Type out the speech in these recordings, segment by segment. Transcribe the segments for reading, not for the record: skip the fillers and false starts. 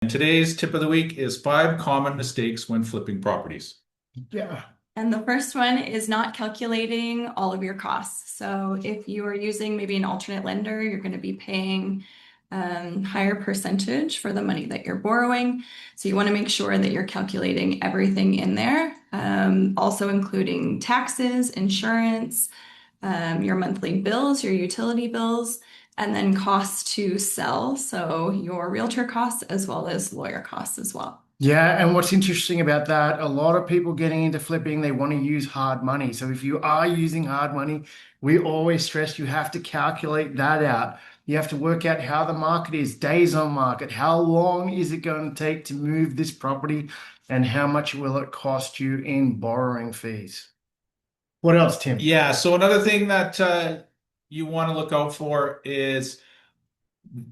And today's tip of the week is 5 common mistakes when flipping properties. Yeah. And the first one is not calculating all of your costs. So if you are using maybe an alternate lender, you're going to be paying higher percentage for the money that you're borrowing. So you want to make sure that you're calculating everything in there, also including taxes, insurance, your monthly bills, your utility bills, and then costs to sell. So your realtor costs as well as lawyer costs as well. Yeah, and what's interesting about that, a lot of people getting into flipping, they want to use hard money. So if you are using hard money, we always stress you have to calculate that out. You have to work out how the market is, days on market, how long is it going to take to move this property, and how much will it cost you in borrowing fees. What else, Tim? Yeah, so another thing that you want to look out for is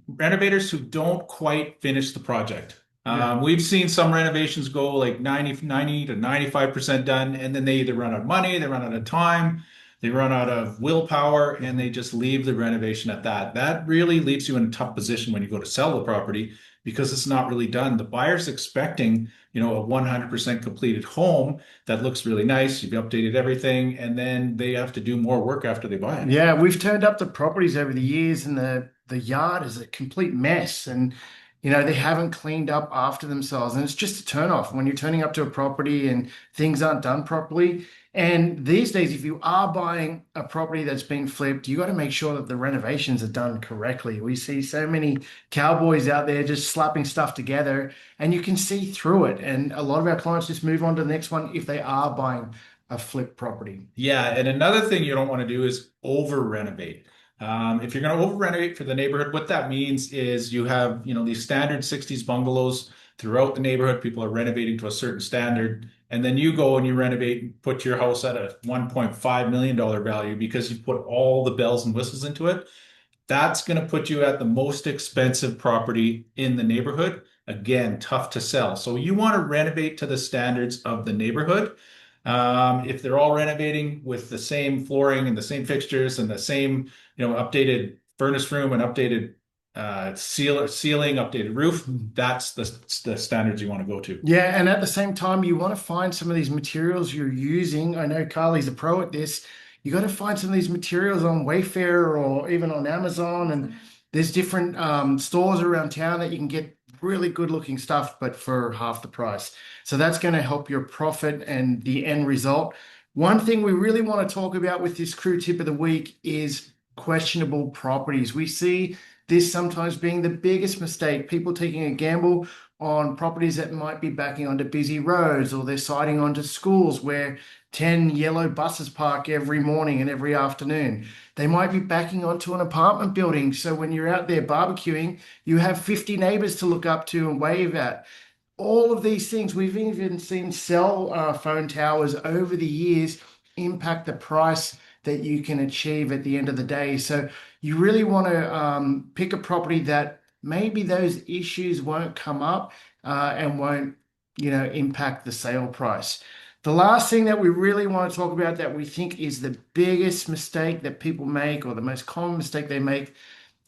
renovators who don't quite finish the project. Yeah. We've seen some renovations go like 90 to 95% done, and then they either run out of money, they run out of time, they run out of willpower, and they just leave the renovation at that. That really leaves you in a tough position when you go to sell the property because it's not really done. The buyer's expecting, a 100% completed home that looks really nice. You've updated everything, and then they have to do more work after they buy it. Yeah, we've turned up the properties over the years, and the yard is a complete mess, and they haven't cleaned up after themselves, and it's just a turn off when you're turning up to a property and things aren't done properly. And these days, if you are buying a property that's been flipped, you got to make sure that the renovations are done correctly. We see so many cowboys out there just slapping stuff together, and you can see through it. And a lot of our clients just move on to the next one if they are buying a flip property. Yeah, and another thing you don't want to do is over renovate. If you're going to over renovate for the neighborhood, what that means is you have, these standard 60s bungalows throughout the neighborhood. People are renovating to a certain standard, and then you go and you renovate and put your house at a $1.5 million value because you put all the bells and whistles into it. That's going to put you at the most expensive property in the neighborhood. Again, tough to sell. So you want to renovate to the standards of the neighborhood. If they're all renovating with the same flooring and the same fixtures and the same, updated furnace room and updated ceiling, updated roof, that's the standards you want to go to. Yeah, and at the same time, you want to find some of these materials you're using. I know Carly's a pro at this. You got to find some of these materials on Wayfair or even on Amazon, and there's different stores around town that you can get really good looking stuff, but for half the price. So that's going to help your profit and the end result. One thing we really want to talk about with this crew tip of the week is questionable properties. We see this sometimes being the biggest mistake, people taking a gamble on properties that might be backing onto busy roads, or they're siding onto schools where 10 yellow buses park every morning and every afternoon. They might be backing onto an apartment building. So when you're out there barbecuing, you have 50 neighbors to look up to and wave at. All of these things, we've even seen cell phone towers over the years impact the price that you can achieve at the end of the day. So you really want to pick a property that maybe those issues won't come up and won't, impact the sale price. The last thing that we really want to talk about that we think is the biggest mistake that people make, or the most common mistake they make,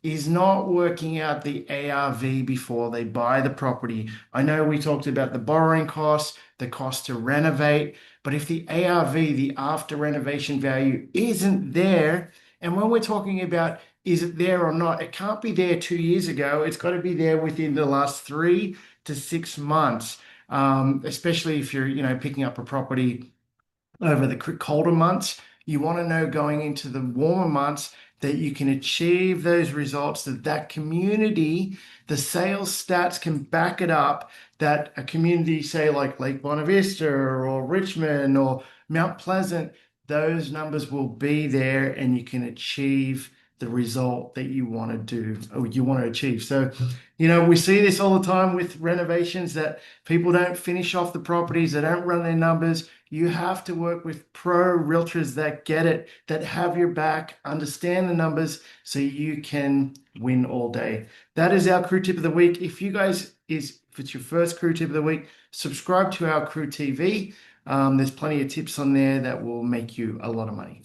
is not working out the ARV before they buy the property. I know we talked about the borrowing costs, the cost to renovate, but if the ARV, the after renovation value, isn't there, and when we're talking about is it there or not, it can't be there 2 years ago. It's got to be there within the last 3 to 6 months, especially if you're, picking up a property over the colder months. You want to know going into the warmer months that you can achieve those results, that community, the sales stats can back it up, that a community, say like Lake Bonavista or Richmond or Mount Pleasant, those numbers will be there and you can achieve the result that you want to do or you want to achieve. So, we see this all the time with renovations that people don't finish off the properties, they don't run their numbers. You have to work with pro realtors that get it, that have your back, understand the numbers so you can win all day. That is our crew tip of the week. If it's your first crew tip of the week, subscribe to our crew TV. There's plenty of tips on there that will make you a lot of money.